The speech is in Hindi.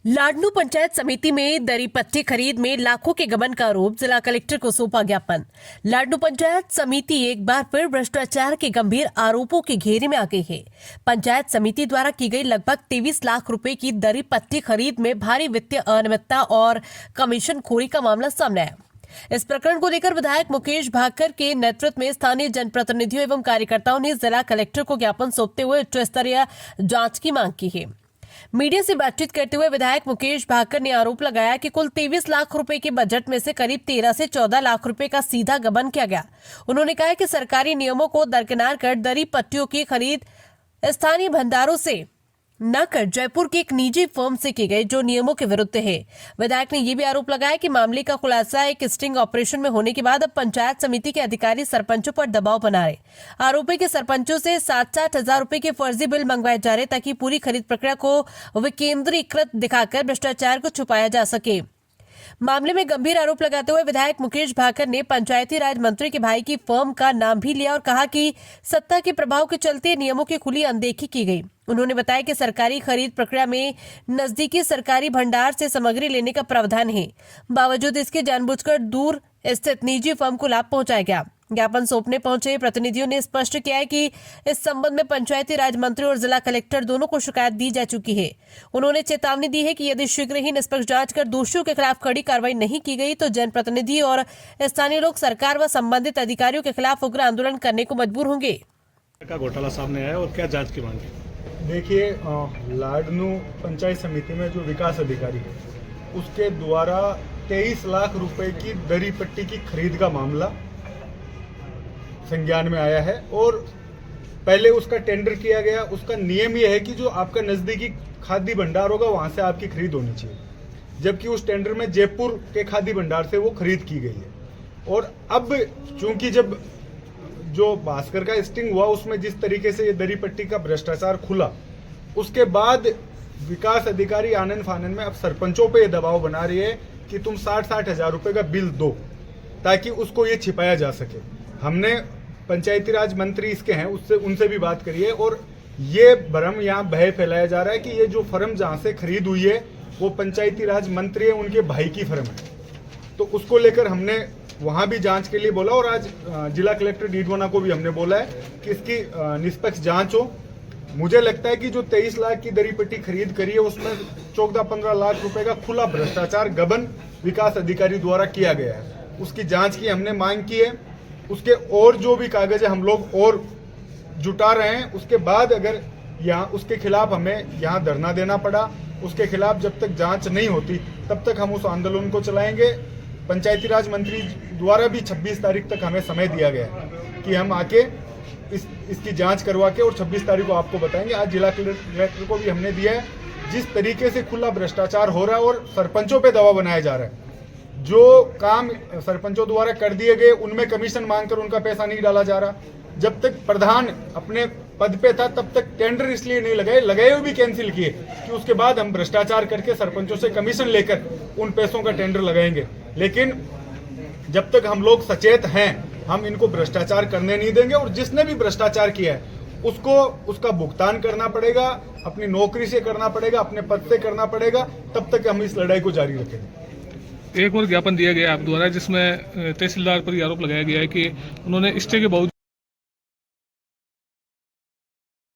लाडनू पंचायत समिति में दरी पट्टी खरीद में लाखों के गबन का आरोप, जिला कलेक्टर को सौंपा ज्ञापन। लाडनू पंचायत समिति एक बार फिर भ्रष्टाचार के गंभीर आरोपों के घेरे में आ गई है। पंचायत समिति द्वारा की गई लगभग 23 लाख रुपए की दरी पट्टी खरीद में भारी वित्तीय अनियमितता और कमीशन खोरी का मामला सामने आया। इस प्रकरण को लेकर विधायक मुकेश भाकर के नेतृत्व में स्थानीय जनप्रतिनिधियों एवं कार्यकर्ताओं ने जिला कलेक्टर को ज्ञापन सौंपते हुए उच्च स्तरीय जांच की मांग की है। मीडिया से बातचीत करते हुए विधायक मुकेश भाकर ने आरोप लगाया कि कुल 23 लाख रुपए के बजट में से करीब 13 से 14 लाख रुपए का सीधा गबन किया गया। उन्होंने कहा कि सरकारी नियमों को दरकिनार कर दरी पट्टियों की खरीद स्थानीय भंडारों से न कर जयपुर के एक निजी फर्म से की गई, जो नियमों के विरुद्ध है। विधायक ने यह भी आरोप लगाया कि मामले का खुलासा एक स्टिंग ऑपरेशन में होने के बाद अब पंचायत समिति के अधिकारी सरपंचों पर दबाव बना रहे। आरोप है कि सरपंचों से 60-60 हजार रुपए के फर्जी बिल मंगवाए जा रहे ताकि पूरी खरीद प्रक्रिया को विकेंद्रीकृत दिखाकर भ्रष्टाचार को छुपाया जा सके। मामले में गंभीर आरोप लगाते हुए विधायक मुकेश भाकर ने पंचायती राज मंत्री के भाई की फर्म का नाम भी लिया और कहा कि सत्ता के प्रभाव के चलते नियमों की खुली अनदेखी की गई। उन्होंने बताया कि सरकारी खरीद प्रक्रिया में नजदीकी सरकारी भंडार से सामग्री लेने का प्रावधान है, बावजूद इसके जानबूझकर दूर स्थित निजी फर्म को लाभ पहुंचाया गया। ज्ञापन सौंपने पहुंचे प्रतिनिधियों ने स्पष्ट किया है कि इस संबंध में पंचायती राज मंत्री और जिला कलेक्टर दोनों को शिकायत दी जा चुकी है। उन्होंने चेतावनी दी है कि यदि शीघ्र ही निष्पक्ष जांच कर दोषियों के खिलाफ कड़ी कार्रवाई नहीं की गई तो जनप्रतिनिधि और स्थानीय लोग सरकार व संबंधित अधिकारियों के खिलाफ उग्र आंदोलन करने को मजबूर होंगे। का घोटाला सामने आया और क्या जांच की मांग है? देखिए, लाडनू पंचायत समिति में जो विकास अधिकारी है उसके द्वारा 23 लाख रुपए की दरी पट्टी की खरीद का मामला संज्ञान में आया है और पहले उसका टेंडर किया गया। उसका नियम यह है कि जो आपका नजदीकी खाद्य भंडार होगा वहां से आपकी खरीद होनी चाहिए, जबकि उस टेंडर में जयपुर के खाद्य भंडार से वो खरीद की गई है। और अब चूंकि जब जो भास्कर का स्टिंग हुआ उसमें जिस तरीके से ये दरी पट्टी का भ्रष्टाचार खुला, उसके बाद विकास अधिकारी आनंद फानन में अब सरपंचों पे ये दबाव बना रही है कि तुम 60-60 हजार रुपए का बिल दो ताकि उसको ये छिपाया जा सके। हमने पंचायती राज मंत्री इसके हैं उनसे भी बात करी है और ये भ्रम यहाँ भय फैलाया जा रहा है कि ये जो फर्म जहाँ से खरीद हुई है वो पंचायती राज मंत्री है, उनके भाई की फर्म है। तो उसको लेकर हमने वहाँ भी जांच के लिए बोला और आज जिला कलेक्टर डीडवाना को भी हमने बोला है कि इसकी निष्पक्ष जांच हो। मुझे लगता है कि जो 23 लाख की दरी पट्टी खरीद करी है उसमें 14-15 लाख रुपए का खुला भ्रष्टाचार गबन विकास अधिकारी द्वारा किया गया है। उसकी जांच की हमने मांग की है। उसके और जो भी कागज है हम लोग और जुटा रहे हैं। उसके बाद अगर यहाँ उसके खिलाफ हमें यहाँ धरना देना पड़ा, उसके खिलाफ जब तक जांच नहीं होती तब तक हम उस आंदोलन को चलाएंगे। पंचायती राज मंत्री द्वारा भी 26 तारीख तक हमें समय दिया गया है कि हम आके इसकी जांच करवा के और 26 तारीख को आपको बताएंगे। आज जिला कलेक्टर को भी हमने दिया है। जिस तरीके से खुला भ्रष्टाचार हो रहा है और सरपंचों पे दबाव बनाया जा रहा है, जो काम सरपंचों द्वारा कर दिए गए उनमें कमीशन मांगकर उनका पैसा नहीं डाला जा रहा। जब तक प्रधान अपने पद पे था तब तक टेंडर इसलिए नहीं लगाए हुए भी कैंसिल किए कि उसके बाद हम भ्रष्टाचार करके सरपंचों से कमीशन लेकर उन पैसों का टेंडर लगाएंगे। लेकिन जब तक हम लोग सचेत हैं हम इनको भ्रष्टाचार करने नहीं देंगे और जिसने भी भ्रष्टाचार किया है उसको उसका भुगतान करना पड़ेगा, अपनी नौकरी से करना पड़ेगा, अपने पद से करना पड़ेगा। तब तक हम इस लड़ाई को जारी रखेंगे। एक और ज्ञापन दिया गया आप द्वारा जिसमें तहसीलदार पर आरोप लगाया गया है कि उन्होंने स्टे के बावजूद